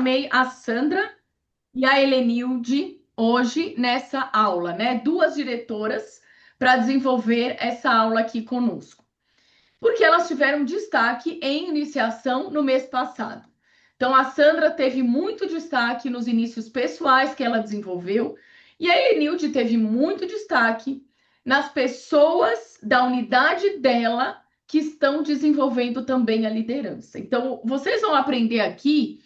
chamei a Sandra e a Helenilde hoje nessa aula, né? Duas diretoras para desenvolver essa aula aqui conosco. Porque elas tiveram destaque em iniciação no mês passado. Então, a Sandra teve muito destaque nos inícios pessoais que ela desenvolveu, e a Helenilde teve muito destaque nas pessoas da unidade dela que estão desenvolvendo também a liderança. Então, vocês vão aprender aqui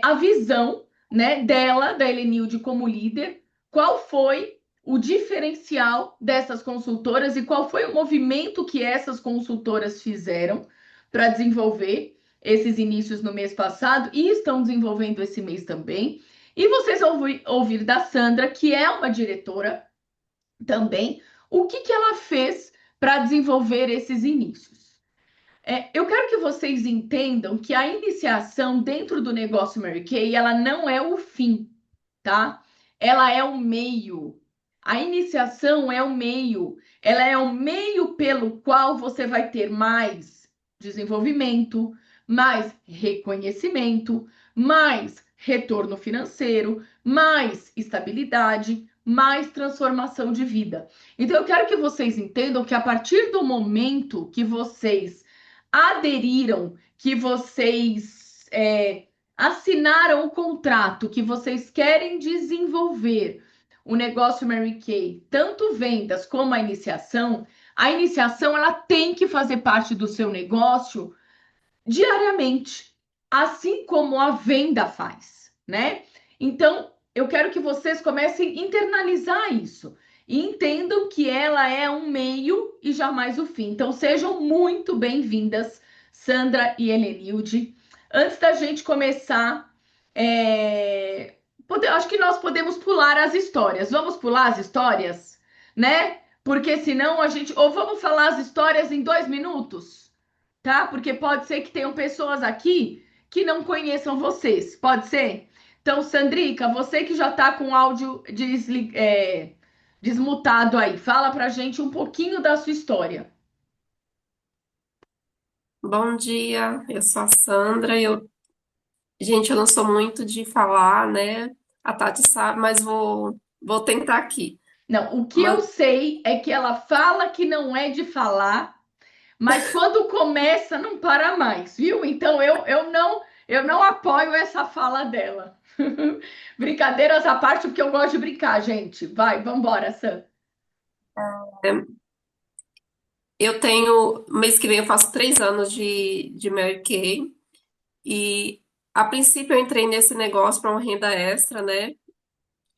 a visão, né, dela, da Helenilde como líder, qual foi o diferencial dessas consultoras e qual foi o movimento que essas consultoras fizeram para desenvolver esses inícios no mês passado e estão desenvolvendo esse mês também. E vocês vão ouvir da Sandra, que é uma diretora também, o que ela fez para desenvolver esses inícios. Eu quero que vocês entendam que a iniciação dentro do negócio Mary Kay, ela não é o fim, tá? Ela é o meio. A iniciação é o meio. Ela é o meio pelo qual você vai ter mais desenvolvimento, mais reconhecimento, mais retorno financeiro, mais estabilidade, mais transformação de vida. Então, eu quero que vocês entendam que a partir do momento que vocês aderiram, que vocês assinaram o contrato, que vocês querem desenvolver o negócio Mary Kay, tanto vendas como a iniciação ela tem que fazer parte do seu negócio diariamente, assim como a venda faz, né? Então, eu quero que vocês comecem a internalizar isso e entendam que ela é um meio e jamais o fim. Então, sejam muito bem-vindas, Sandra e Helenilde. Antes da gente começar, acho que nós podemos pular as histórias. Vamos pular as histórias, né? Porque senão a gente. Ou vamos falar as histórias em 2 minutos? Tá? Porque pode ser que tenham pessoas aqui que não conheçam vocês, pode ser? Então, Sandrica, você que já está com o áudio desmutado aí, fala pra gente um pouquinho da sua história. Bom dia, eu sou a Sandra. Gente, eu não sou muito de falar, né? A Tati sabe, mas vou tentar aqui. Não, o que eu Mas, sei é que ela fala que não é de falar, mas quando começa não para mais, viu? Então eu não apoio essa fala dela. Brincadeiras à parte, porque eu gosto de brincar, gente. Vai, vambora, Sam. eu tenho, mês que vem eu faço 3 anos de Mary Kay. E a princípio eu entrei nesse negócio para uma renda extra, né?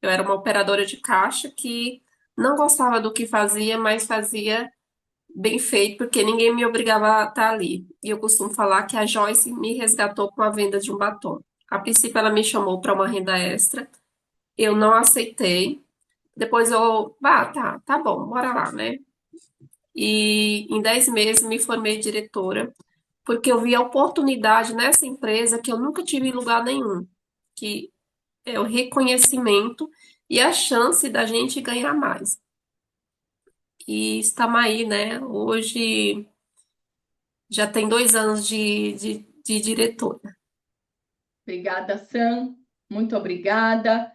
Eu era uma operadora de caixa que não gostava do que fazia, mas fazia bem feito, porque ninguém me obrigava a estar ali. E eu costumo falar que a Joyce me resgatou com a venda de um batom. A princípio, ela me chamou para uma renda extra, eu não aceitei. Depois tá bom, bora lá, né? E em 10 meses me formei diretora, porque eu vi a oportunidade nessa empresa que eu nunca tive em lugar nenhum, que é o reconhecimento e a chance da gente ganhar mais. E estamos aí, né? Hoje já tem 2 anos de diretora. Obrigada, Sam. Muito obrigada.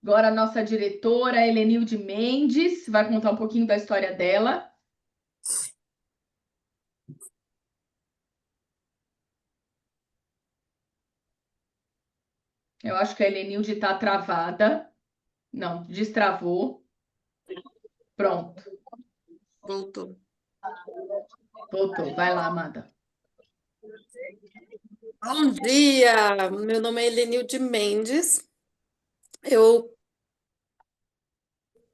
Agora a nossa diretora, Helenilde Mendes, vai contar um pouquinho da história dela. Eu acho que a Helenilde está travada. Não, destravou. Pronto, Voltou. voltou. Vai lá, Amanda. Bom dia, meu nome é Helenilde Mendes. Eu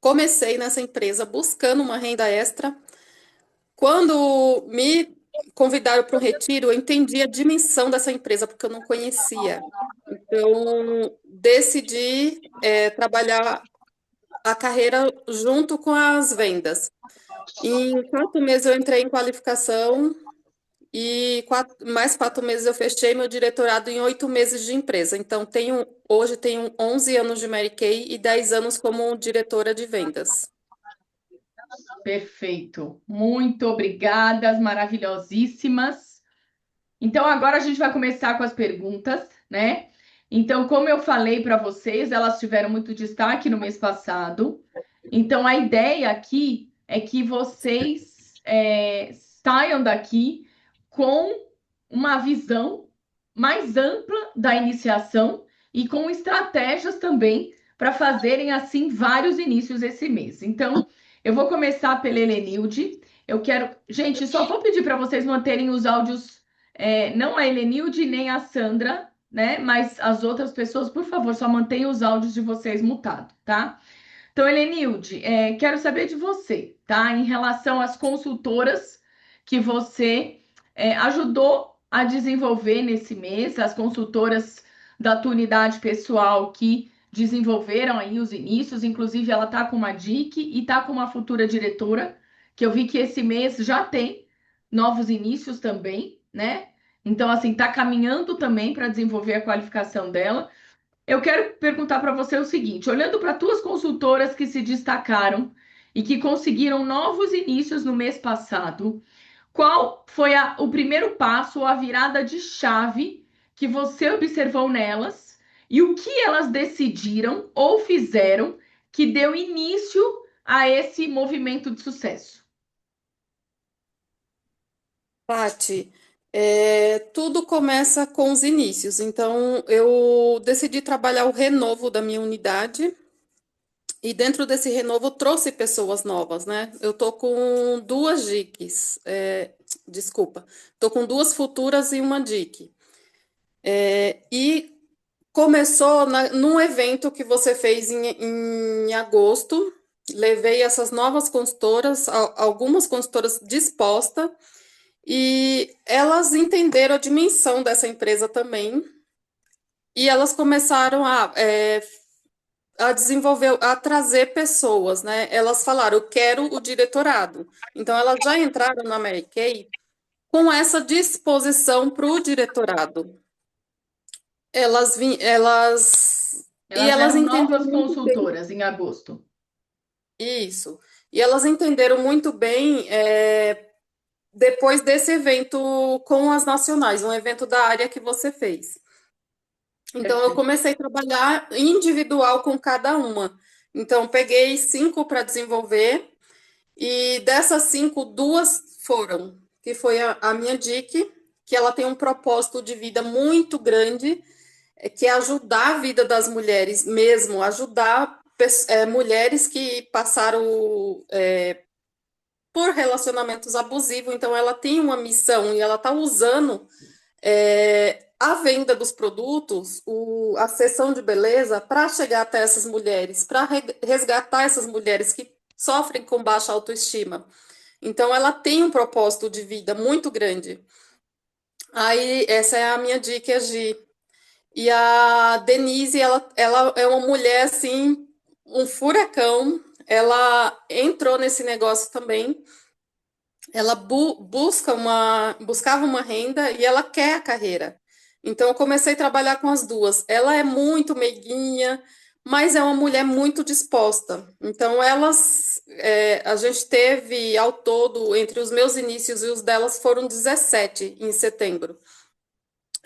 comecei nessa empresa buscando uma renda extra. Quando me convidaram para um retiro, eu entendi a dimensão dessa empresa, porque eu não conhecia. Então, decidi, trabalhar a carreira junto com as vendas. Em 4 meses eu entrei em qualificação. E mais 4 meses eu fechei meu diretorado em 8 meses de empresa. Então, hoje tenho 11 anos de Mary Kay e 10 anos como diretora de vendas. Perfeito. Muito obrigada, maravilhosíssimas. Então, agora a gente vai começar com as perguntas, né? Então, como eu falei para vocês, elas tiveram muito destaque no mês passado. Então, a ideia aqui é que vocês saiam daqui com uma visão mais ampla da iniciação e com estratégias também para fazerem assim vários inícios esse mês. Então, eu vou começar pela Helenilde. Eu quero, gente, só vou pedir para vocês manterem os áudios, não a Helenilde nem a Sandra, né? Mas as outras pessoas, por favor, só mantenham os áudios de vocês mutados, tá? Então, Helenilde, quero saber de você, tá? Em relação às consultoras que você ajudou a desenvolver nesse mês, as consultoras da tua unidade pessoal que desenvolveram aí os inícios, inclusive ela tá com uma DIC e tá com uma futura diretora, que eu vi que esse mês já tem novos inícios também, né? Então, assim, tá caminhando também para desenvolver a qualificação dela. Eu quero perguntar para você o seguinte: olhando para tuas consultoras que se destacaram e que conseguiram novos inícios no mês passado, qual foi o primeiro passo ou a virada de chave que você observou nelas e o que elas decidiram ou fizeram que deu início a esse movimento de sucesso? Pati, tudo começa com os inícios. Então, eu decidi trabalhar o renovo da minha unidade e dentro desse renovo eu trouxe pessoas novas, né? Eu tô com duas DICs, desculpa, tô com duas futuras e uma DIC. E começou num evento que você fez em agosto. Levei essas novas consultoras, algumas consultoras dispostas. E elas entenderam a dimensão dessa empresa também, e elas começaram a desenvolver, a trazer pessoas, né? Elas falaram, eu quero o diretorado. Então, elas já entraram na Mary Kay com essa disposição para o diretorado. E Elas elas eram entenderam novas muito bem consultoras em agosto. isso. E elas entenderam muito bem, depois desse evento com as nacionais, um evento da área que você fez. Então, eu Perfeito. comecei a trabalhar individual com cada uma. Então, peguei 5 para desenvolver, e dessas 5, 2 foram, que foi a minha DIC, que ela tem um propósito de vida muito grande, que é ajudar a vida das mulheres mesmo, ajudar mulheres que passaram por relacionamentos abusivos. Então, ela tem uma missão e ela está usando a venda dos produtos, a seção de beleza, para chegar até essas mulheres, para resgatar essas mulheres que sofrem com baixa autoestima. Então, ela tem um propósito de vida muito grande. Aí, essa é a minha dica, a Gi. E a Denise, ela é uma mulher, assim, um furacão. Ela entrou nesse negócio também. Ela buscava uma renda e ela quer a carreira. Então, eu comecei a trabalhar com as duas. Ela é muito meiguinha, mas é uma mulher muito disposta. Então, a gente teve ao todo, entre os meus inícios e os delas, foram 17 em setembro.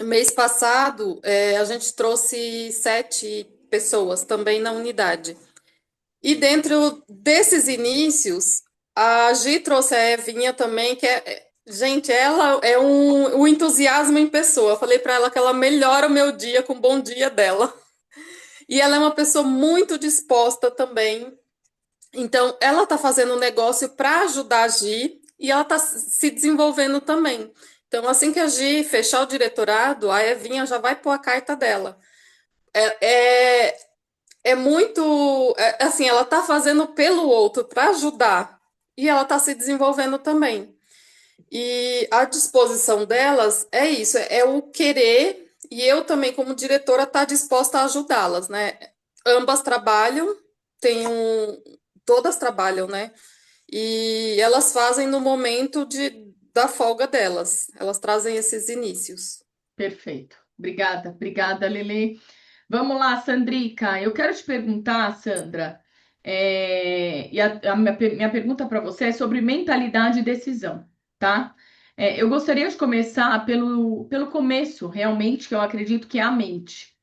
Mês passado, a gente trouxe 7 pessoas também na unidade. E dentro desses inícios, a Gi trouxe a Evinha também, gente, ela é um entusiasmo em pessoa. Eu falei para ela que ela melhora o meu dia com o bom dia dela. E ela é uma pessoa muito disposta também. Então, ela está fazendo um negócio para ajudar a Gi e ela está se desenvolvendo também. Então, assim que a Gi fechar o diretorado, a Evinha já vai pôr a carta dela. É, é, é muito, assim, ela tá fazendo pelo outro para ajudar e ela tá se desenvolvendo também. E a disposição delas é isso, é o querer, e eu também, como diretora, tá disposta a ajudá-las, né? Ambas trabalham, todas trabalham, né? E elas fazem no momento da folga delas, elas trazem esses inícios. Perfeito. Obrigada, obrigada, Lele. Vamos lá, Sandrica. Eu quero te perguntar, Sandra, e a minha pergunta para você é sobre mentalidade e decisão, tá? Eu gostaria de começar pelo começo, realmente, que eu acredito que é a mente.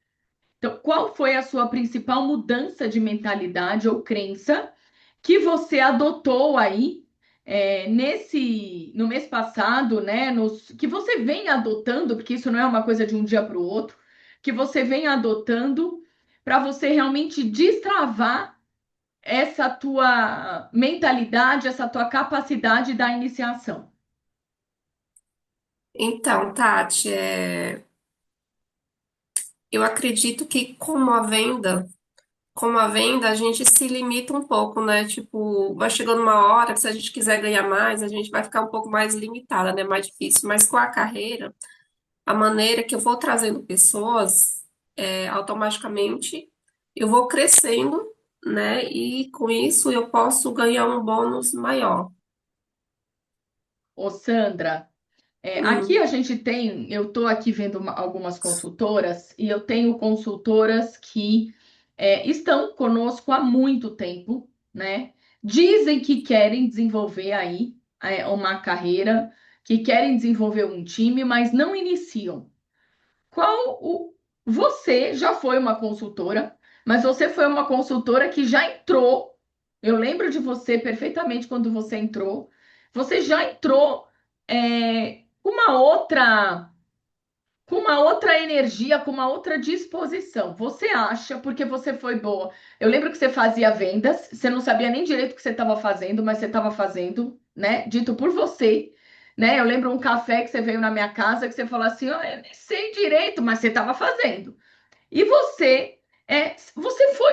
Então, qual foi a sua principal mudança de mentalidade ou crença que você adotou aí no mês passado, né? Que você vem adotando, porque isso não é uma coisa de um dia para o outro, que você vem adotando para você realmente destravar essa tua mentalidade, essa tua capacidade da iniciação. Então, Tati, eu acredito que com a venda, a gente se limita um pouco, né? Tipo, vai chegando uma hora que se a gente quiser ganhar mais, a gente vai ficar um pouco mais limitada, né? Mais difícil. Mas com a carreira, a maneira que eu vou trazendo pessoas, automaticamente eu vou crescendo, né? E com isso eu posso ganhar um bônus maior. Ô, Sandra, aqui Hum. a gente tem, eu estou aqui vendo algumas consultoras e eu tenho consultoras que estão conosco há muito tempo, né? Dizem que querem desenvolver aí uma carreira, que querem desenvolver um time, mas não iniciam. Qual o... Você já foi uma consultora, mas você foi uma consultora que já entrou. Eu lembro de você perfeitamente quando você entrou. Você já entrou com uma outra energia, com uma outra disposição. Você acha, porque você foi boa. Eu lembro que você fazia vendas, você não sabia nem direito o que você estava fazendo, mas você estava fazendo, né? Dito por você, né? Eu lembro um café que você veio na minha casa que você falou assim: "Oh, eu nem sei direito, mas você estava fazendo." E você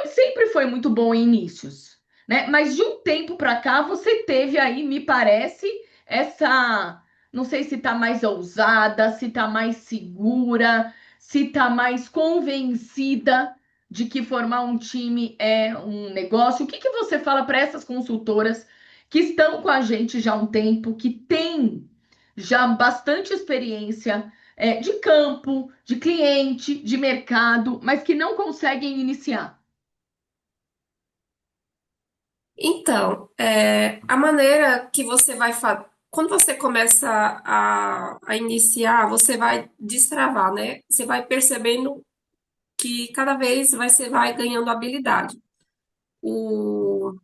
sempre foi muito bom em inícios, né? Mas de um tempo para cá você teve aí, me parece, essa, não sei se tá mais ousada, se tá mais segura, se tá mais convencida de que formar um time é um negócio. O que que você fala para essas consultoras que estão com a gente já há um tempo, que têm já bastante experiência de campo, de cliente, de mercado, mas que não conseguem iniciar? Então, a maneira que você vai fazer. Quando você começa a iniciar, você vai destravar, né? Você vai percebendo que cada vez você vai ganhando habilidade. O,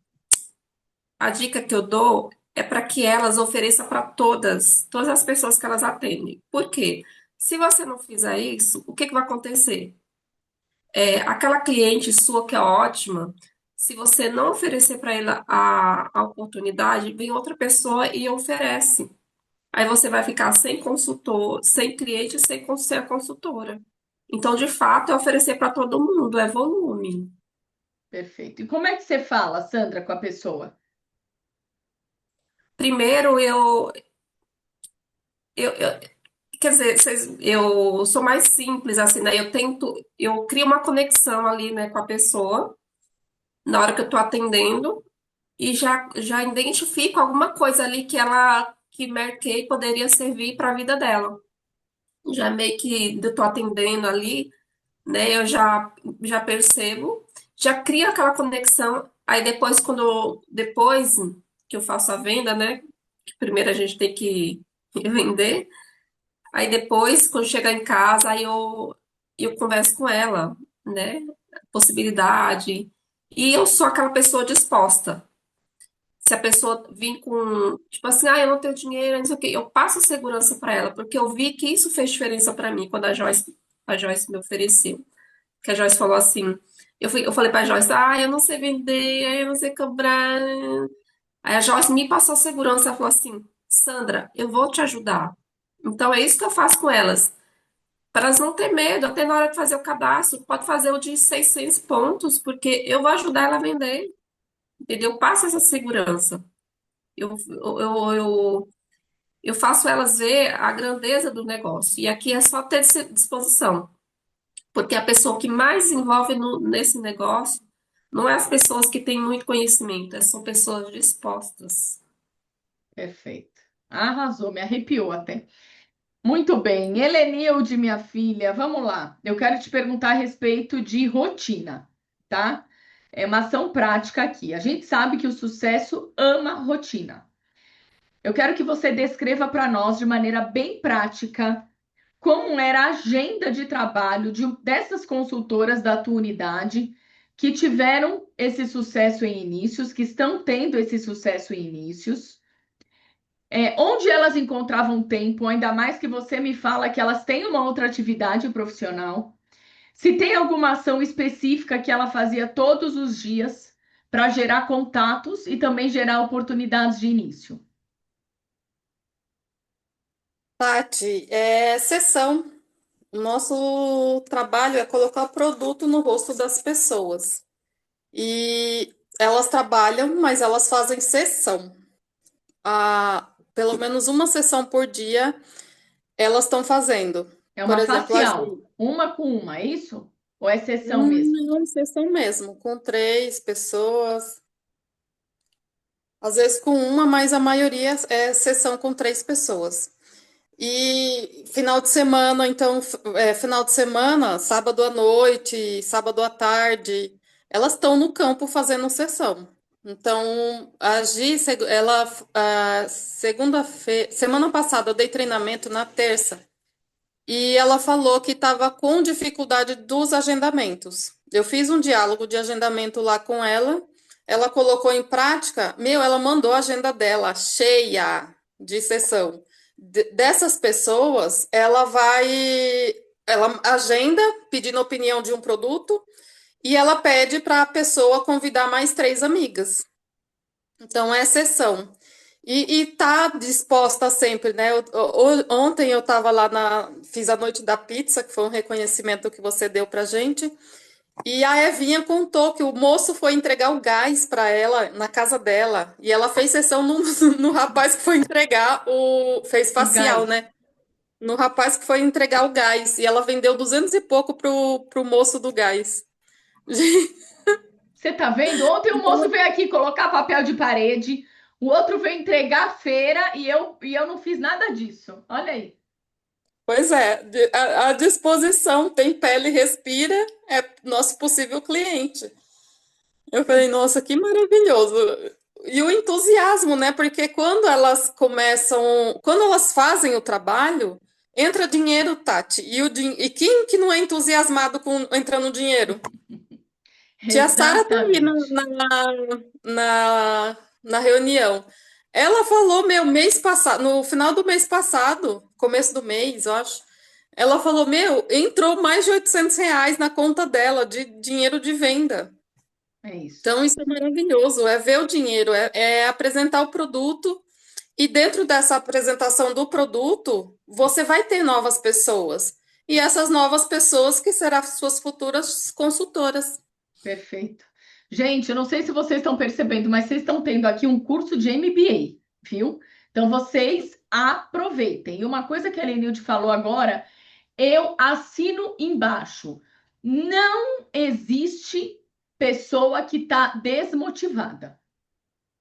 a dica que eu dou é para que elas ofereçam para todas as pessoas que elas atendem. Por quê? Se você não fizer isso, o que que vai acontecer? Aquela cliente sua que é ótima, se você não oferecer para ela a oportunidade, vem outra pessoa e oferece. Aí você vai ficar sem consultor, sem cliente, sem ser a consultora. Então, de fato, é oferecer para todo mundo, é volume. Perfeito. E como é que você fala, Sandra, com a pessoa? Primeiro, eu quer dizer, eu sou mais simples, assim, né? Eu crio uma conexão ali, né, com a pessoa na hora que eu tô atendendo e já identifico alguma coisa ali que marquei poderia servir para a vida dela. Já meio que eu tô atendendo ali, né? Eu já percebo, já crio aquela conexão. Aí depois que eu faço a venda, né? Que primeiro a gente tem que vender. Aí depois, quando chegar em casa, eu converso com ela, né? Possibilidade. E eu sou aquela pessoa disposta. Se a pessoa vir com, tipo assim, eu não tenho dinheiro, não sei o quê, eu passo segurança para ela, porque eu vi que isso fez diferença para mim quando a Joyce me ofereceu. Que a Joyce falou assim, eu falei pra Joyce, eu não sei vender, eu não sei cobrar. Aí a Joyce me passou segurança, ela falou assim, Sandra, eu vou te ajudar. Então é isso que eu faço com elas. Para elas não ter medo, até na hora de fazer o cadastro, pode fazer o de 600 pontos, porque eu vou ajudar ela a vender, entendeu? Passa essa segurança. Eu faço elas ver a grandeza do negócio. E aqui é só ter disposição. Porque a pessoa que mais se envolve nesse negócio não é as pessoas que têm muito conhecimento, são pessoas dispostas. Perfeito. Arrasou, me arrepiou até. Muito bem. Helenilde, minha filha, vamos lá. Eu quero te perguntar a respeito de rotina, tá? É uma ação prática aqui. A gente sabe que o sucesso ama rotina. Eu quero que você descreva para nós, de maneira bem prática, como era a agenda de trabalho dessas consultoras da tua unidade que tiveram esse sucesso em inícios, que estão tendo esse sucesso em inícios, onde elas encontravam tempo, ainda mais que você me fala que elas têm uma outra atividade profissional, se tem alguma ação específica que ela fazia todos os dias para gerar contatos e também gerar oportunidades de início. Tati, sessão. O nosso trabalho é colocar o produto no rosto das pessoas. E elas trabalham, mas elas fazem sessão. Pelo menos uma sessão por dia elas estão fazendo. É Por uma exemplo, a facial, Gi, uma com uma, é isso? Ou é sessão mesmo? não, sessão mesmo, com 3 pessoas. Às vezes com uma, mas a maioria é sessão com 3 pessoas. E final de semana, então, final de semana, sábado à noite, sábado à tarde, elas estão no campo fazendo sessão. Então, a Gi, segunda-feira, semana passada eu dei treinamento na terça e ela falou que estava com dificuldade dos agendamentos. Eu fiz um diálogo de agendamento lá com ela, ela colocou em prática, ela mandou a agenda dela cheia de sessão. Dessas pessoas, ela agenda pedindo opinião de um produto e ela pede para a pessoa convidar mais 3 amigas. Então, é sessão. E tá disposta sempre, né? Ontem eu estava lá fiz a noite da pizza, que foi um reconhecimento que você deu pra gente. E a Evinha contou que o moço foi entregar o gás para ela na casa dela. E ela fez sessão no, no rapaz que foi entregar fez O facial, gás. né? No rapaz que foi entregar o gás. E ela vendeu 200 e pouco pro moço do gás. Você tá vendo? Ontem o moço veio aqui colocar papel de parede, o outro veio entregar a feira e eu não fiz nada disso. Olha aí. Pois é, a disposição tem pele, respira, é nosso possível cliente. Eu falei, nossa, que maravilhoso. E o entusiasmo, né? Porque quando elas fazem o trabalho, entra dinheiro, Tati. E quem que não é entusiasmado com entrando dinheiro? Tia Sara tá aí Exatamente. na reunião. Ela falou, mês passado, no final do mês passado, começo do mês, eu acho. Ela falou, entrou mais de R$ 800 na conta dela de dinheiro de venda. É isso. Então, isso é maravilhoso, é ver o dinheiro, é apresentar o produto, e dentro dessa apresentação do produto, você vai ter novas pessoas. E essas novas pessoas que serão suas futuras consultoras. Perfeito. Gente, eu não sei se vocês estão percebendo, mas vocês estão tendo aqui um curso de MBA, viu? Então vocês aproveitem. E uma coisa que a Lenilde falou agora, eu assino embaixo. Não existe pessoa que está desmotivada,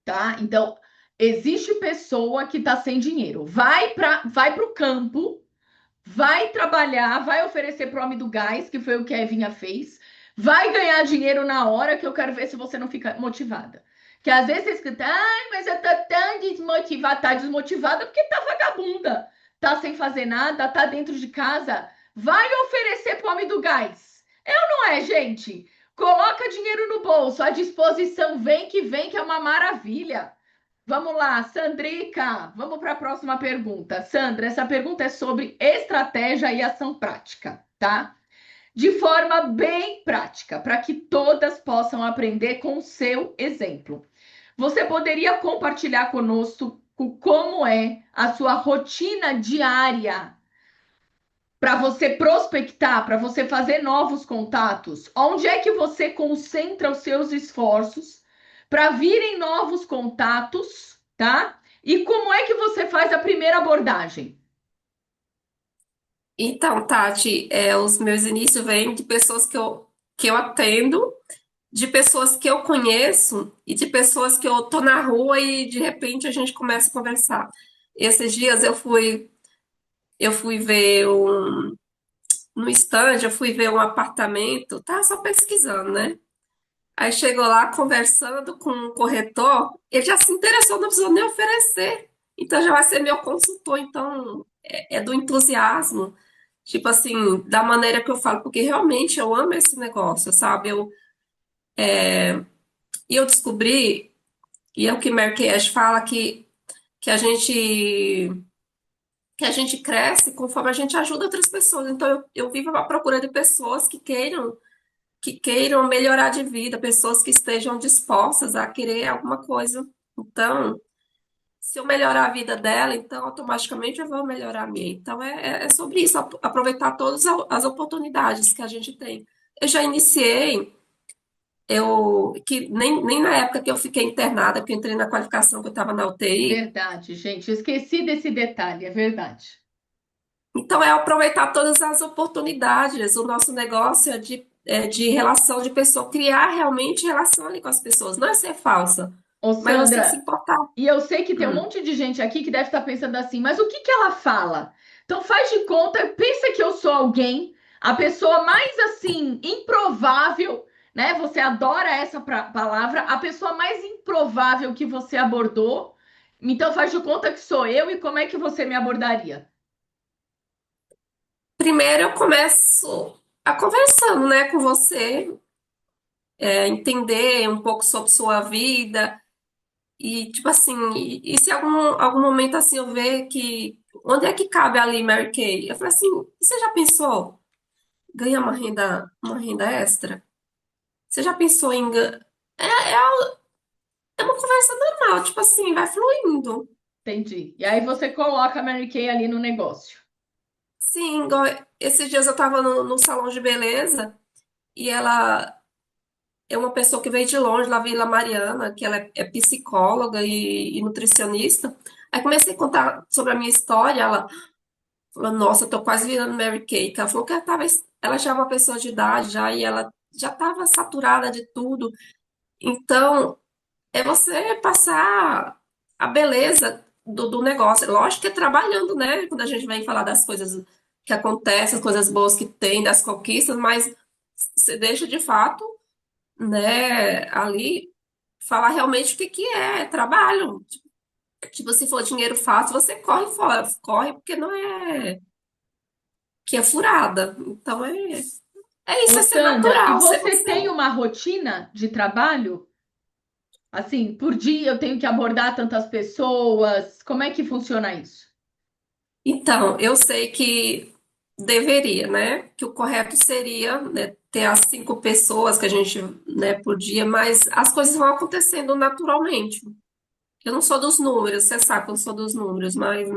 tá? Então, existe pessoa que está sem dinheiro. Vai para o campo, vai trabalhar, vai oferecer para o homem do gás, que foi o que a Evinha fez, vai ganhar dinheiro na hora, que eu quero ver se você não fica motivada. Que às vezes você escuta, ai, mas eu tô tão desmotivada. Tá desmotivada porque tá vagabunda, tá sem fazer nada, tá dentro de casa. Vai oferecer para o homem do gás. Não é, gente? Coloca dinheiro no bolso, à disposição, vem, que é uma maravilha. Vamos lá, Sandrica, vamos para a próxima pergunta. Sandra, essa pergunta é sobre estratégia e ação prática, tá? De forma bem prática, para que todas possam aprender com o seu exemplo. Você poderia compartilhar conosco como é a sua rotina diária para você prospectar, para você fazer novos contatos? Onde é que você concentra os seus esforços para virem novos contatos, tá? E como é que você faz a primeira abordagem? Então, Tati, os meus inícios vêm de pessoas que eu atendo, de pessoas que eu conheço e de pessoas que eu tô na rua e de repente a gente começa a conversar. Esses dias eu fui ver no stand, eu fui ver um apartamento, tá só pesquisando, né? Aí chegou lá conversando com o corretor, ele já se interessou, não precisou nem oferecer. Então já vai ser meu consultor, então é do entusiasmo. Tipo assim, da maneira que eu falo, porque realmente eu amo esse negócio, sabe? E eu descobri, e é o que Mary Kay Ash fala, que a gente que a gente cresce conforme a gente ajuda outras pessoas. Então eu vivo à procura de pessoas que queiram melhorar de vida, pessoas que estejam dispostas a querer alguma coisa. Então, se eu melhorar a vida dela, então automaticamente eu vou melhorar a minha. Então é sobre isso, aproveitar todas as oportunidades que a gente tem. Eu já iniciei, que nem na época que eu fiquei internada, que eu entrei na qualificação que eu estava na UTI. Verdade, gente. Eu esqueci desse detalhe, é verdade. Então, é aproveitar todas as oportunidades. O nosso negócio é de relação de pessoa, criar realmente relação ali com as pessoas. Não é ser falsa, Ô, mas você se Sandra, importar. e eu sei que tem um Hum. monte de gente aqui que deve estar pensando assim, mas o que que ela fala? Então faz de conta, pensa que eu sou alguém, a pessoa mais assim, improvável, né? Você adora essa palavra, a pessoa mais improvável que você abordou. Então faz de conta que sou eu e como é que você me abordaria? Primeiro, eu começo a conversando, né, com você, entender um pouco sobre sua vida e, tipo assim, e se algum momento assim eu ver que onde é que cabe ali Mary Kay? Eu falei assim, você já pensou ganhar uma renda extra? Você já pensou em é uma conversa normal, tipo assim, vai fluindo. Entendi. E aí você coloca a Mary Kay ali no negócio. Sim, igual esses dias eu tava no salão de beleza e ela é uma pessoa que veio de longe, lá Vila Mariana, que ela é psicóloga e nutricionista. Aí comecei a contar sobre a minha história, ela falou, nossa, eu tô quase virando Mary Kay. Ela falou que ela já é uma pessoa de idade já e ela já estava saturada de tudo. Então, é você passar a beleza do negócio. Lógico que é trabalhando, né? Quando a gente vem falar das coisas que acontecem, as coisas boas que tem, das conquistas, mas você deixa de fato, né, ali falar realmente o que que é trabalho. Tipo, se for dinheiro fácil, você corre fora, corre porque não é que é furada. Então é isso, Ô, é ser Sandra, e natural, ser você você. tem uma rotina de trabalho? Assim, por dia eu tenho que abordar tantas pessoas. Como é que funciona isso? Então, eu sei que deveria, né? Que o correto seria, né, ter as 5 pessoas que a gente, né, por dia, mas as coisas vão acontecendo naturalmente. Eu não sou dos números, você sabe que eu não sou dos números, mas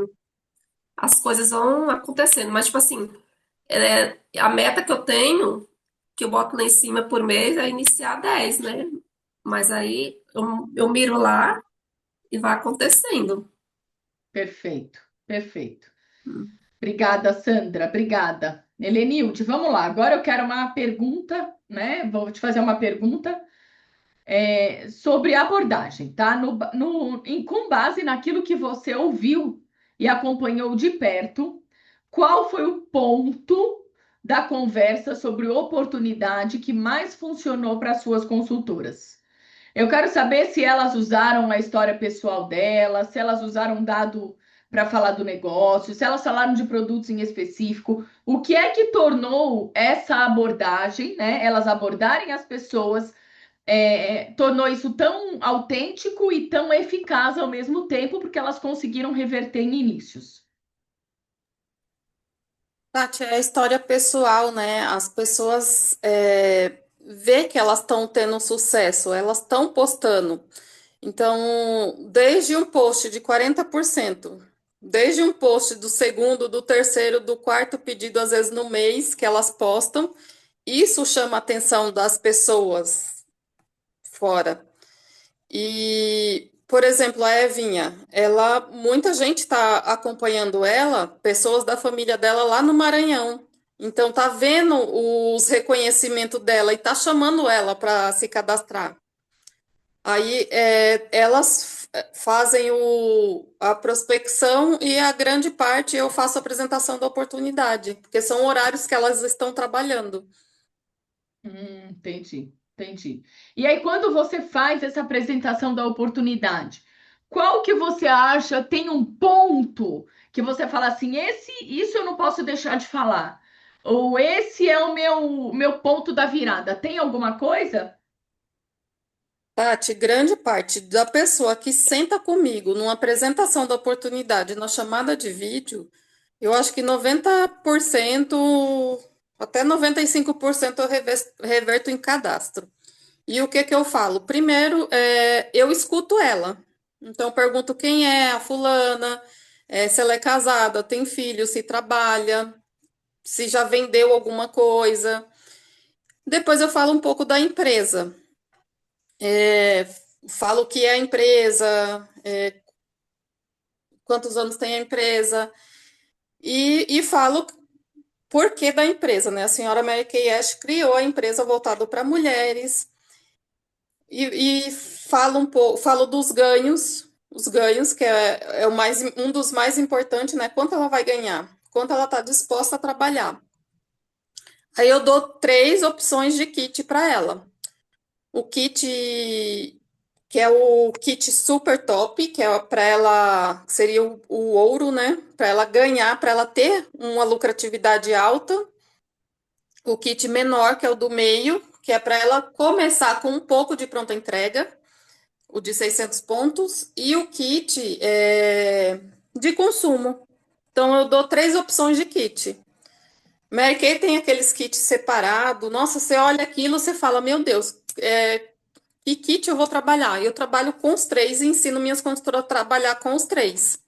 as coisas vão acontecendo. Mas, tipo assim, a meta que eu tenho, que eu boto lá em cima por mês, é iniciar 10, né? Mas aí eu miro lá e vai acontecendo. Perfeito, perfeito. Obrigada, Sandra, obrigada. Helenilde, vamos lá. Agora eu quero uma pergunta, né? Vou te fazer uma pergunta sobre abordagem, tá? Com base naquilo que você ouviu e acompanhou de perto, qual foi o ponto da conversa sobre oportunidade que mais funcionou para suas consultoras? Eu quero saber se elas usaram a história pessoal delas, se elas usaram dado para falar do negócio, se elas falaram de produtos em específico, o que é que tornou essa abordagem, né? Elas abordarem as pessoas, tornou isso tão autêntico e tão eficaz ao mesmo tempo, porque elas conseguiram reverter em inícios. Tati, é a história pessoal, né? As pessoas vê que elas estão tendo sucesso, elas estão postando. Então, desde um post de 40%, desde um post do segundo, do terceiro, do quarto pedido, às vezes no mês, que elas postam, isso chama a atenção das pessoas fora. E, por exemplo, a Evinha, muita gente está acompanhando ela, pessoas da família dela lá no Maranhão. Então, tá vendo os reconhecimentos dela e tá chamando ela para se cadastrar. Aí elas fazem a prospecção e a grande parte eu faço a apresentação da oportunidade, porque são horários que elas estão trabalhando. Entendi, entendi. E aí, quando você faz essa apresentação da oportunidade, qual que você acha tem um ponto que você fala assim, isso eu não posso deixar de falar? Ou esse é o meu ponto da virada? Tem alguma coisa? Tati, grande parte da pessoa que senta comigo numa apresentação da oportunidade, na chamada de vídeo, eu acho que 90%, até 95% eu reverto em cadastro. E o que que eu falo? Primeiro, eu escuto ela. Então, eu pergunto quem é a fulana, se ela é casada, tem filho, se trabalha, se já vendeu alguma coisa. Depois eu falo um pouco da empresa. É, falo o que é a empresa, quantos anos tem a empresa, e falo por que da empresa, né? A senhora Mary Kay Ash criou a empresa voltada para mulheres, e falo um pouco, falo dos ganhos, os ganhos, que é um dos mais importantes, né? Quanto ela vai ganhar, quanto ela está disposta a trabalhar. Aí eu dou três opções de kit para ela. O kit que é o kit super top, que é para ela, seria o ouro, né? Para ela ganhar, para ela ter uma lucratividade alta. O kit menor, que é o do meio, que é para ela começar com um pouco de pronta entrega, o de 600 pontos, e o kit de consumo. Então, eu dou três opções de kit. Mary Kay tem aqueles kits separados. Nossa, você olha aquilo, você fala, meu Deus, que kit eu vou trabalhar? Eu trabalho com os três e ensino minhas consultoras a trabalhar com os três.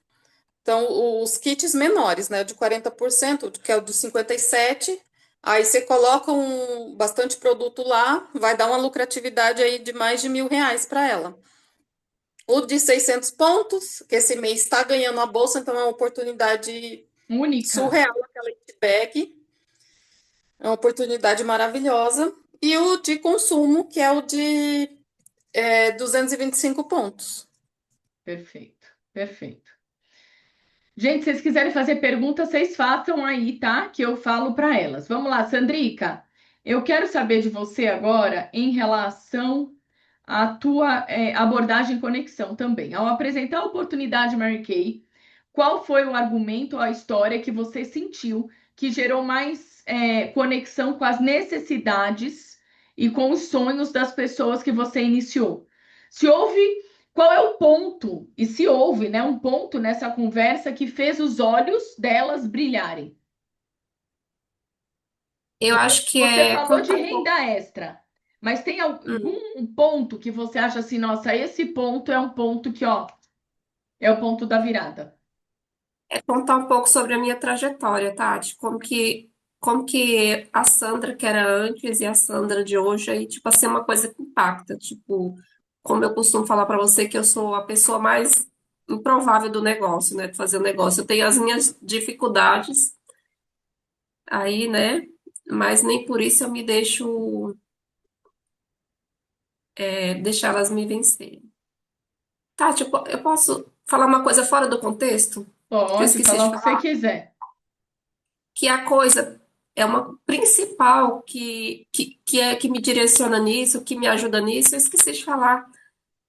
Então, os kits menores, né? O de 40%, que é o de 57%. Aí você coloca bastante produto lá, vai dar uma lucratividade aí de mais de R$ 1.000 para ela. O de 600 pontos, que esse mês está ganhando a bolsa, então é uma oportunidade Única. surreal aquela bag. É uma oportunidade maravilhosa. E o de consumo, que é o de 225 pontos. Perfeito, perfeito. Gente, se vocês quiserem fazer perguntas, vocês façam aí, tá? Que eu falo para elas. Vamos lá, Sandrica. Eu quero saber de você agora em relação à tua abordagem e conexão também. Ao apresentar a oportunidade Mary Kay, qual foi o argumento, a história que você sentiu que gerou mais conexão com as necessidades e com os sonhos das pessoas que você iniciou? Se houve qual é o ponto, e se houve, né, um ponto nessa conversa que fez os olhos delas brilharem? Eu acho que Você é falou de contar um renda pouco. extra, mas tem Hum. algum ponto que você acha assim, nossa, esse ponto é um ponto que, ó, é o ponto da virada. É contar um pouco sobre a minha trajetória, Tati. Como que a Sandra que era antes e a Sandra de hoje, aí, tipo assim, uma coisa que impacta. Tipo, como eu costumo falar pra você que eu sou a pessoa mais improvável do negócio, né? De fazer o negócio. Eu tenho as minhas dificuldades aí, né? Mas nem por isso eu me deixo, deixar elas me vencerem. Tati, eu posso falar uma coisa fora do contexto? Que eu Pode esqueci falar de o que você falar? quiser. Que a coisa é uma principal que me direciona nisso, que me ajuda nisso, eu esqueci de falar,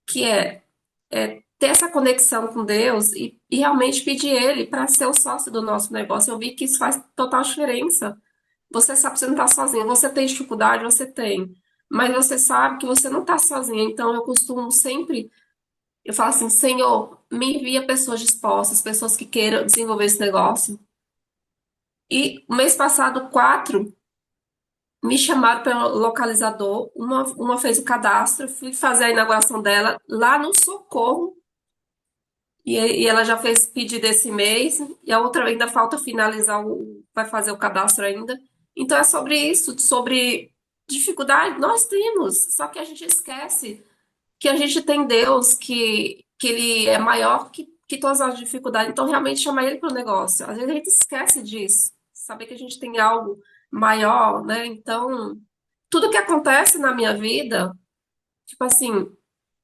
que é ter essa conexão com Deus e realmente pedir Ele para ser o sócio do nosso negócio. Eu vi que isso faz total diferença. Você sabe que você não está sozinha. Você tem dificuldade, você tem. Mas você sabe que você não está sozinha. Então eu costumo sempre, eu falo assim, Senhor, me envia pessoas dispostas, pessoas que queiram desenvolver esse negócio. E o mês passado, quatro me chamaram pelo localizador, uma fez o cadastro, fui fazer a inauguração dela lá no Socorro, e ela já fez pedido esse mês, e a outra ainda falta finalizar, vai fazer o cadastro ainda. Então é sobre isso, sobre dificuldade, nós temos, só que a gente esquece que a gente tem Deus, que Ele é maior que todas as dificuldades, então realmente chamar Ele para o negócio. Às vezes a gente esquece disso, saber que a gente tem algo maior, né? Então, tudo que acontece na minha vida, tipo assim,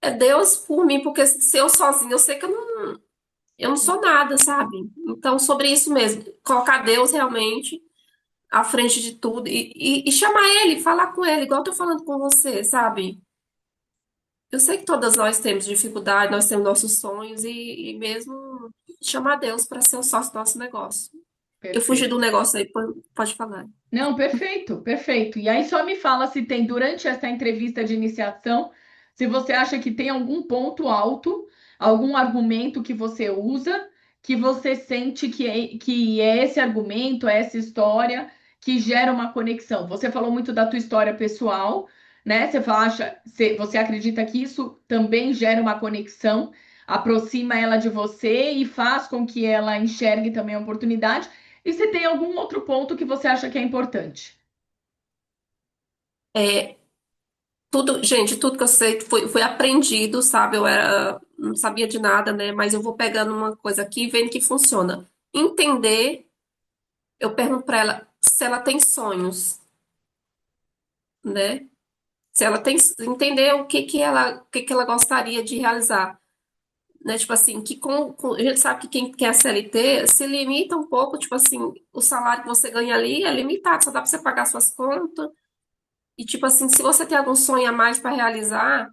é Deus por mim, porque se eu sozinha, eu sei que eu não sou nada, sabe? Então, sobre isso mesmo, colocar Deus realmente à frente de tudo e chamar Ele, falar com Ele, igual eu tô falando com você, sabe? eu sei que todas nós temos dificuldade, nós temos nossos sonhos e mesmo chamar Deus para ser o sócio do nosso negócio. Eu fugi do Perfeito. negócio aí, pode falar. Não, perfeito, perfeito. E aí só me fala se tem durante essa entrevista de iniciação, se você acha que tem algum ponto alto, algum argumento que você usa, que você sente que é esse argumento, é essa história que gera uma conexão. Você falou muito da tua história pessoal, né? Você acredita que isso também gera uma conexão, aproxima ela de você e faz com que ela enxergue também a oportunidade. E se tem algum outro ponto que você acha que é importante? É, tudo, gente, tudo que eu sei foi aprendido, sabe? Não sabia de nada, né? Mas eu vou pegando uma coisa aqui e vendo que funciona. Entender, eu pergunto para ela se ela tem sonhos, né? Se ela tem, entender o que que ela gostaria de realizar, né? Tipo assim, que a gente sabe que quem quer CLT se limita um pouco, tipo assim, o salário que você ganha ali é limitado, só dá para você pagar suas contas. E tipo assim, se você tem algum sonho a mais para realizar,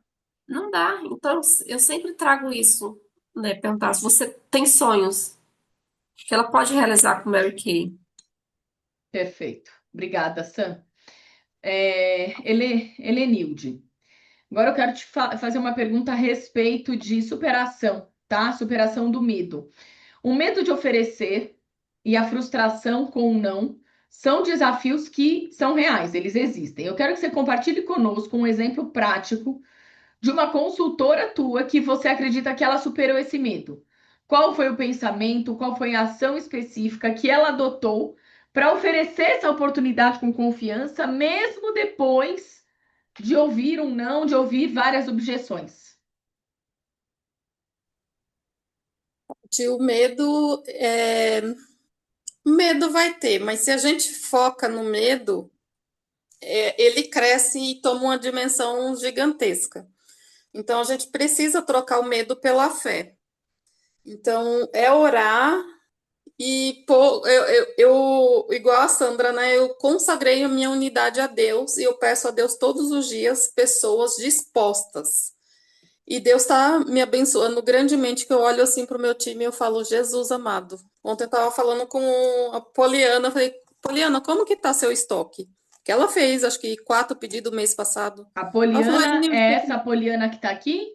não dá. Então, eu sempre trago isso, né? Perguntar se você tem sonhos que ela pode realizar com Mary Kay. Perfeito. Obrigada, Sam. Helenilde, agora eu quero fazer uma pergunta a respeito de superação, tá? Superação do medo. O medo de oferecer e a frustração com o não são desafios que são reais, eles existem. Eu quero que você compartilhe conosco um exemplo prático de uma consultora tua que você acredita que ela superou esse medo. Qual foi o pensamento, qual foi a ação específica que ela adotou para oferecer essa oportunidade com confiança, mesmo depois de ouvir um não, de ouvir várias objeções? O medo, medo vai ter, mas se a gente foca no medo, ele cresce e toma uma dimensão gigantesca. Então, a gente precisa trocar o medo pela fé. Então, é orar e pô, igual a Sandra, né? Eu consagrei a minha unidade a Deus e eu peço a Deus todos os dias pessoas dispostas. E Deus está me abençoando grandemente, que eu olho assim para o meu time e eu falo, Jesus amado. Ontem eu estava falando com a Poliana, eu falei, Poliana, como que tá seu estoque? Que ela fez, acho que 4 pedidos mês passado. A Ela falou, Poliana Elenilson, é essa Poliana que está aqui,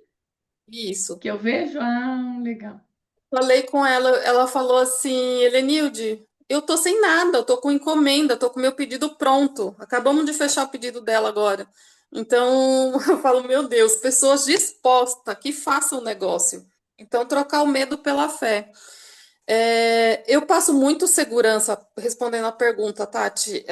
isso. que eu vejo? Ah, legal. Falei com ela, ela falou assim, Helenilde, eu tô sem nada, eu tô com encomenda, tô com meu pedido pronto. Acabamos de fechar o pedido dela agora. Então, eu falo, meu Deus, pessoas dispostas que façam o negócio. Então, trocar o medo pela fé. Eu passo muito segurança, respondendo a pergunta, Tati,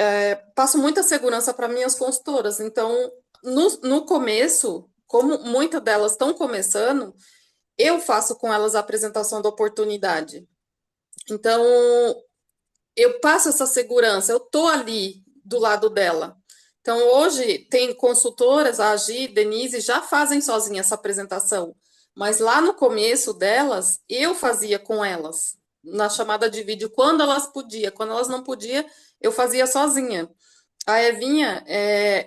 passo muita segurança para minhas consultoras. Então, no começo, como muitas delas estão começando, eu faço com elas a apresentação da oportunidade. Então, eu passo essa segurança, eu tô ali do lado dela. Então, hoje tem consultoras, a Agi, Denise, já fazem sozinha essa apresentação. Mas lá no começo delas, eu fazia com elas, na chamada de vídeo, quando elas podiam. Quando elas não podiam, eu fazia sozinha. A Evinha,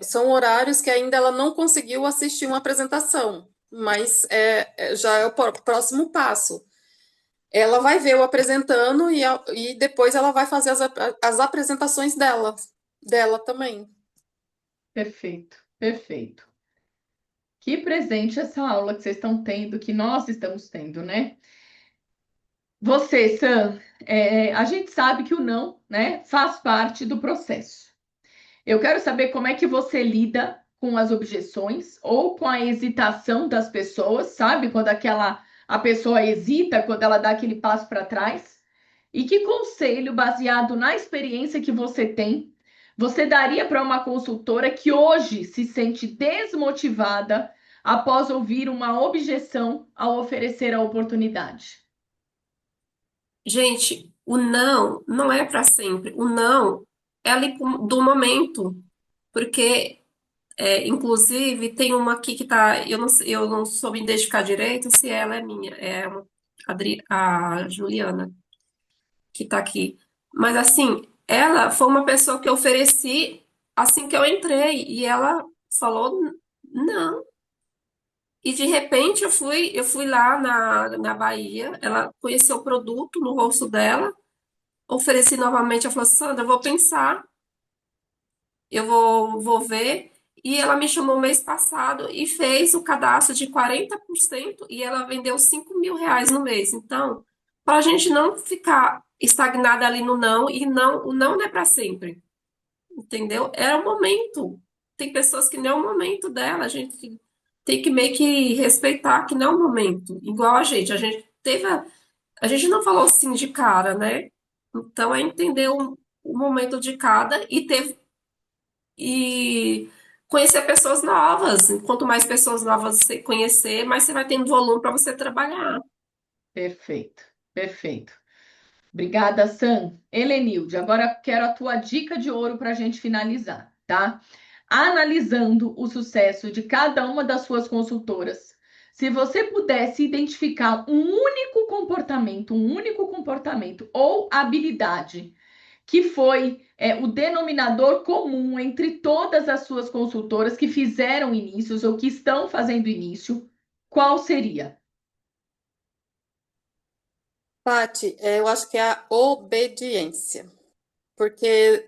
são horários que ainda ela não conseguiu assistir uma apresentação, mas já é o próximo passo. Ela vai ver eu apresentando e depois ela vai fazer as apresentações dela também. Perfeito, perfeito. Que presente essa aula que vocês estão tendo, que nós estamos tendo, né? Você, Sam, a gente sabe que o não, né, faz parte do processo. Eu quero saber como é que você lida com as objeções ou com a hesitação das pessoas, sabe? Quando a pessoa hesita, quando ela dá aquele passo para trás. E que conselho, baseado na experiência que você tem, você daria para uma consultora que hoje se sente desmotivada após ouvir uma objeção ao oferecer a oportunidade? Gente, o não não é para sempre. O não é ali do momento. Porque, inclusive, tem uma aqui que tá. Eu não soube identificar direito se ela é minha. A Juliana, que tá aqui. Mas, assim, ela foi uma pessoa que eu ofereci assim que eu entrei. E ela falou não. E de repente eu fui lá na Bahia, ela conheceu o produto no rosto dela, ofereci novamente, ela falou, Sandra, eu vou pensar, eu vou ver. E ela me chamou mês passado e fez o cadastro de 40% e ela vendeu R$ 5.000 no mês. Então, para a gente não ficar estagnada ali no não, e não, o não é para sempre, entendeu? É o momento. Tem pessoas que não é o momento dela, a gente tem que meio que respeitar que não é o momento. Igual a gente teve, a gente não falou sim de cara, né? Então é entender o momento de cada e conhecer pessoas novas. Quanto mais pessoas novas você conhecer, mais você vai tendo volume para você trabalhar. Perfeito, perfeito. Obrigada, Sam. Helenilde, agora quero a tua dica de ouro para a gente finalizar, tá? Analisando o sucesso de cada uma das suas consultoras, se você pudesse identificar um único comportamento ou habilidade que foi o denominador comum entre todas as suas consultoras que fizeram inícios ou que estão fazendo início, qual seria? Paty, eu acho que é a obediência, porque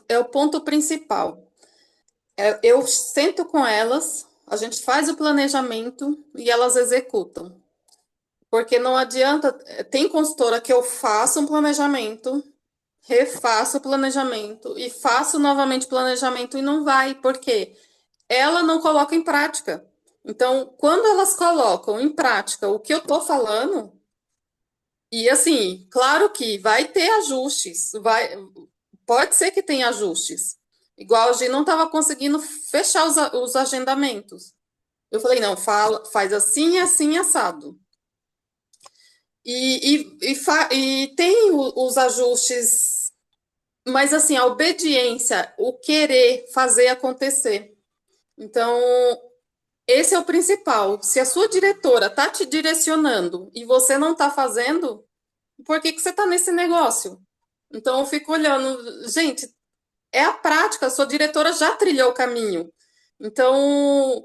é o ponto principal. Eu sento com elas, a gente faz o planejamento e elas executam. Porque não adianta, tem consultora que eu faço um planejamento, refaço o planejamento e faço novamente o planejamento e não vai, porque ela não coloca em prática. Então, quando elas colocam em prática o que eu estou falando, e assim, claro que vai ter ajustes, pode ser que tenha ajustes. Igual a gente não estava conseguindo fechar os agendamentos. Eu falei, não, faz assim, assim, assado. E tem os ajustes, mas assim, a obediência, o querer fazer acontecer. Então, esse é o principal. Se a sua diretora está te direcionando e você não está fazendo, por que que você está nesse negócio? Então, eu fico olhando, gente, é a prática, a sua diretora já trilhou o caminho. Então,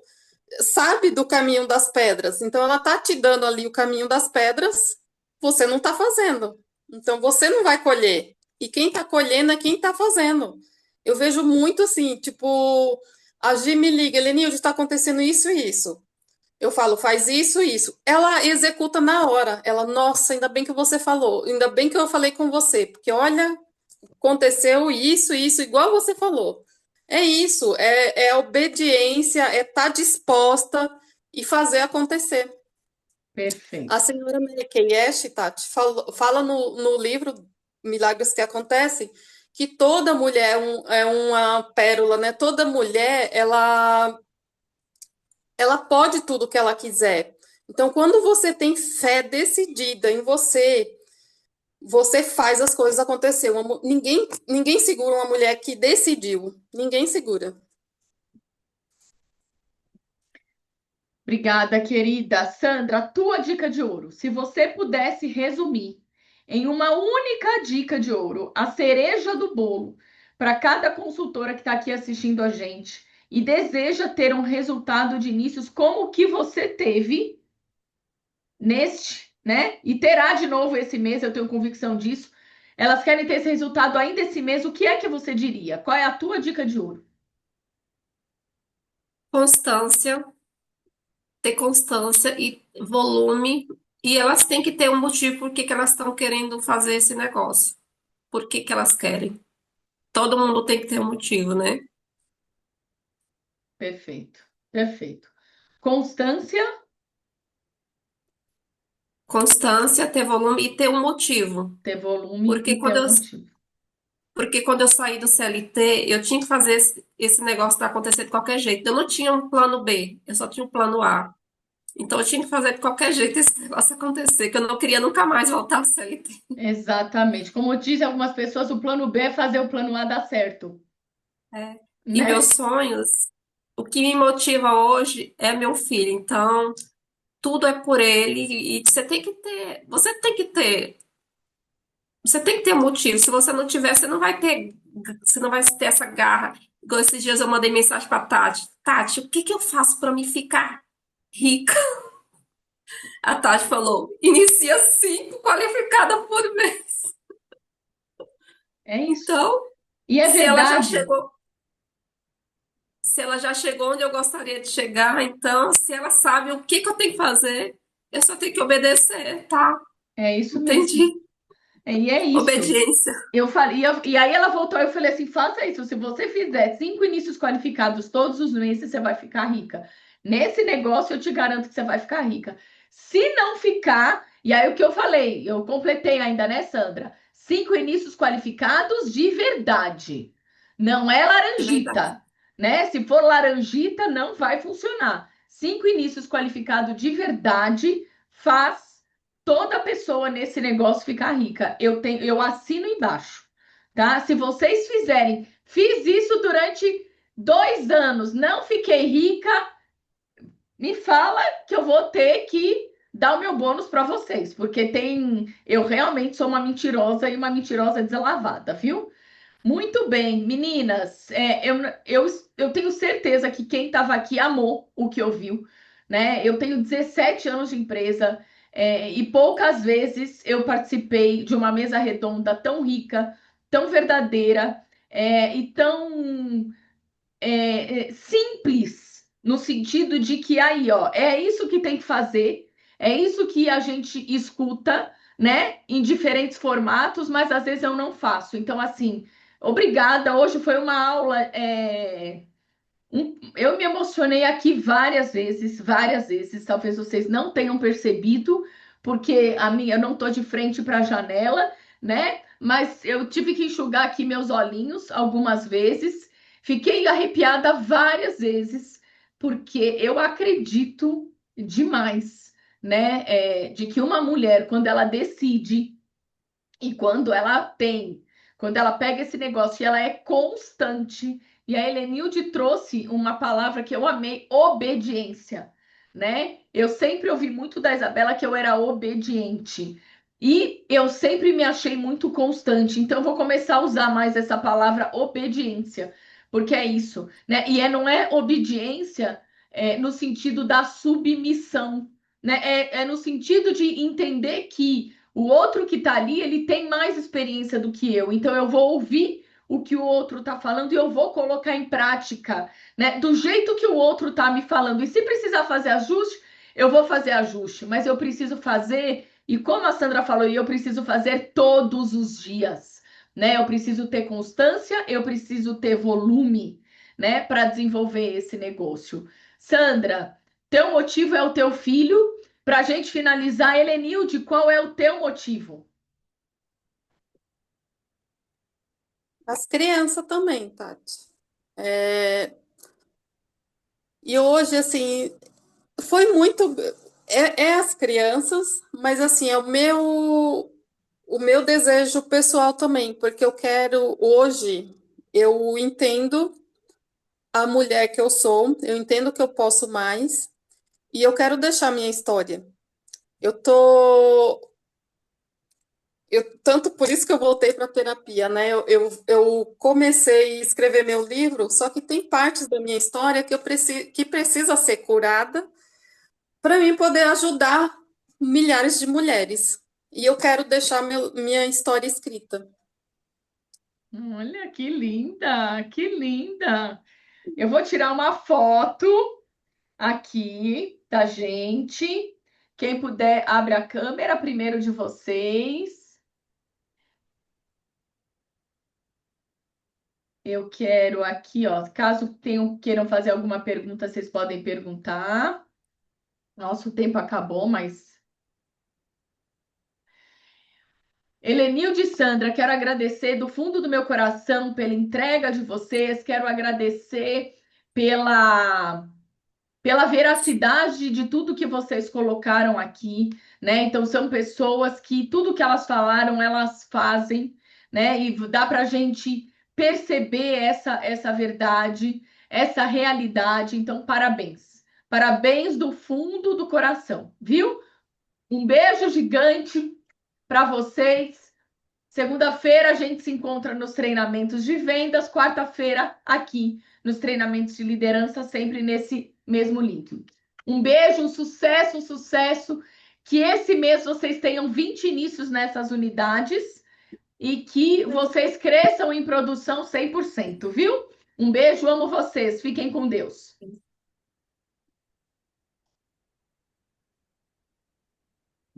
sabe do caminho das pedras. Então, ela está te dando ali o caminho das pedras, você não está fazendo. Então, você não vai colher. E quem está colhendo é quem está fazendo. Eu vejo muito assim, tipo, a Gi me liga, Elenilde, está acontecendo isso e isso. Eu falo, faz isso e isso. Ela executa na hora. Ela, nossa, ainda bem que você falou. Ainda bem que eu falei com você. Porque olha, aconteceu isso, igual você falou. É isso, é obediência, é estar disposta e fazer acontecer. A Perfeito. senhora Mary Kay Ash, Tati, fala no livro Milagres que Acontecem que toda mulher é uma pérola, né? Toda mulher, ela pode tudo que ela quiser. Então, quando você tem fé decidida em você, você faz as coisas acontecer. Ninguém segura uma mulher que decidiu. Ninguém segura. Obrigada, querida. Sandra, tua dica de ouro. Se você pudesse resumir em uma única dica de ouro, a cereja do bolo, para cada consultora que está aqui assistindo a gente e deseja ter um resultado de inícios como o que você teve neste, né? E terá de novo esse mês, eu tenho convicção disso. Elas querem ter esse resultado ainda esse mês. O que é que você diria? Qual é a tua dica de ouro? Constância, ter constância e volume, e elas têm que ter um motivo por que que elas estão querendo fazer esse negócio. Por que que elas querem? Todo mundo tem que ter um motivo, né? Perfeito, perfeito. Constância, Constância, ter volume e ter um motivo. ter volume Porque e ter quando um eu, motivo. porque quando eu saí do CLT, eu tinha que fazer esse negócio para acontecer de qualquer jeito. Eu não tinha um plano B, eu só tinha um plano A. Então eu tinha que fazer de qualquer jeito esse negócio acontecer, que eu não queria nunca mais voltar ao CLT. Exatamente. Como dizem algumas pessoas, o plano B é fazer o plano A dar certo, É. E meus né? sonhos, o que me motiva hoje é meu filho. Então, tudo é por ele e você tem que ter um motivo. Se você não tiver, você não vai ter essa garra. Igual esses dias eu mandei mensagem para Tati. Tati, o que que eu faço para me ficar? rica. A Tati falou: inicia 5 qualificadas por mês. É isso. Então, E é se ela já verdade. chegou, se ela já chegou onde eu gostaria de chegar, então, se ela sabe o que que eu tenho que fazer, eu só tenho que obedecer, tá? É isso mesmo. Entendi. E é isso. Obediência. Eu falei, e aí ela voltou, eu falei assim, faça isso. Se você fizer 5 inícios qualificados todos os meses, você vai ficar rica. Nesse negócio, eu te garanto que você vai ficar rica. Se não ficar, e aí o que eu falei, eu completei ainda, né, Sandra? 5 inícios qualificados de verdade. Não é De verdade. laranjita, né? Se for laranjita, não vai funcionar. 5 inícios qualificados de verdade faz toda pessoa nesse negócio ficar rica. Eu assino embaixo, tá? Se vocês fizerem, fiz isso durante 2 anos, não fiquei rica, me fala que eu vou ter que dar o meu bônus para vocês, porque eu realmente sou uma mentirosa e uma mentirosa deslavada, viu? Muito bem, meninas, eu tenho certeza que quem estava aqui amou o que ouviu, né? Eu tenho 17 anos de empresa, e poucas vezes eu participei de uma mesa redonda tão rica, tão verdadeira, e tão simples, no sentido de que aí, ó, é isso que tem que fazer, é isso que a gente escuta, né, em diferentes formatos, mas às vezes eu não faço. Então, assim, obrigada. Hoje foi uma aula. Eu me emocionei aqui várias vezes. Talvez vocês não tenham percebido, porque eu não tô de frente para a janela, né? Mas eu tive que enxugar aqui meus olhinhos algumas vezes. Fiquei arrepiada várias vezes, porque eu acredito demais, né? De que uma mulher, quando ela decide e quando ela pega esse negócio e ela é constante, e a Helenilde trouxe uma palavra que eu amei, obediência, né? Eu sempre ouvi muito da Isabela que eu era obediente. E eu sempre me achei muito constante. Então, eu vou começar a usar mais essa palavra obediência, porque é isso, né? Não é obediência no sentido da submissão, né? É no sentido de entender que o outro que está ali, ele tem mais experiência do que eu, então eu vou ouvir o que o outro está falando e eu vou colocar em prática, né? Do jeito que o outro está me falando. E se precisar fazer ajuste, eu vou fazer ajuste, mas eu preciso fazer, e como a Sandra falou, eu preciso fazer todos os dias, né? Eu preciso ter constância, eu preciso ter volume, né, para desenvolver esse negócio. Sandra, teu motivo é o teu filho. Para a gente finalizar, Helenilde, qual é o teu motivo? As crianças também, Tati. É, e hoje, assim, foi muito. É as crianças, mas assim, é o meu desejo pessoal também, porque eu quero hoje, eu entendo a mulher que eu sou, eu entendo que eu posso mais, e eu quero deixar minha história. Eu tô. Tanto por isso que eu voltei para a terapia, né? Eu comecei a escrever meu livro, só que tem partes da minha história que precisa ser curada para mim poder ajudar milhares de mulheres. E eu quero deixar minha história escrita. Olha que linda, que linda. Eu vou tirar uma foto aqui da gente. Quem puder, abre a câmera primeiro de vocês. Eu quero aqui, ó, caso queiram fazer alguma pergunta, vocês podem perguntar. Nosso tempo acabou, mas Helenilde e Sandra, quero agradecer do fundo do meu coração pela entrega de vocês, quero agradecer pela, pela veracidade de tudo que vocês colocaram aqui, né? Então, são pessoas que tudo que elas falaram, elas fazem, né? E dá para a gente perceber essa verdade, essa realidade. Então, parabéns. Parabéns do fundo do coração, viu? Um beijo gigante para vocês. Segunda-feira a gente se encontra nos treinamentos de vendas, quarta-feira aqui nos treinamentos de liderança, sempre nesse mesmo link. Um beijo, um sucesso, um sucesso. Que esse mês vocês tenham 20 inícios nessas unidades e que vocês cresçam em produção 100%, viu? Um beijo, amo vocês. Fiquem com Deus.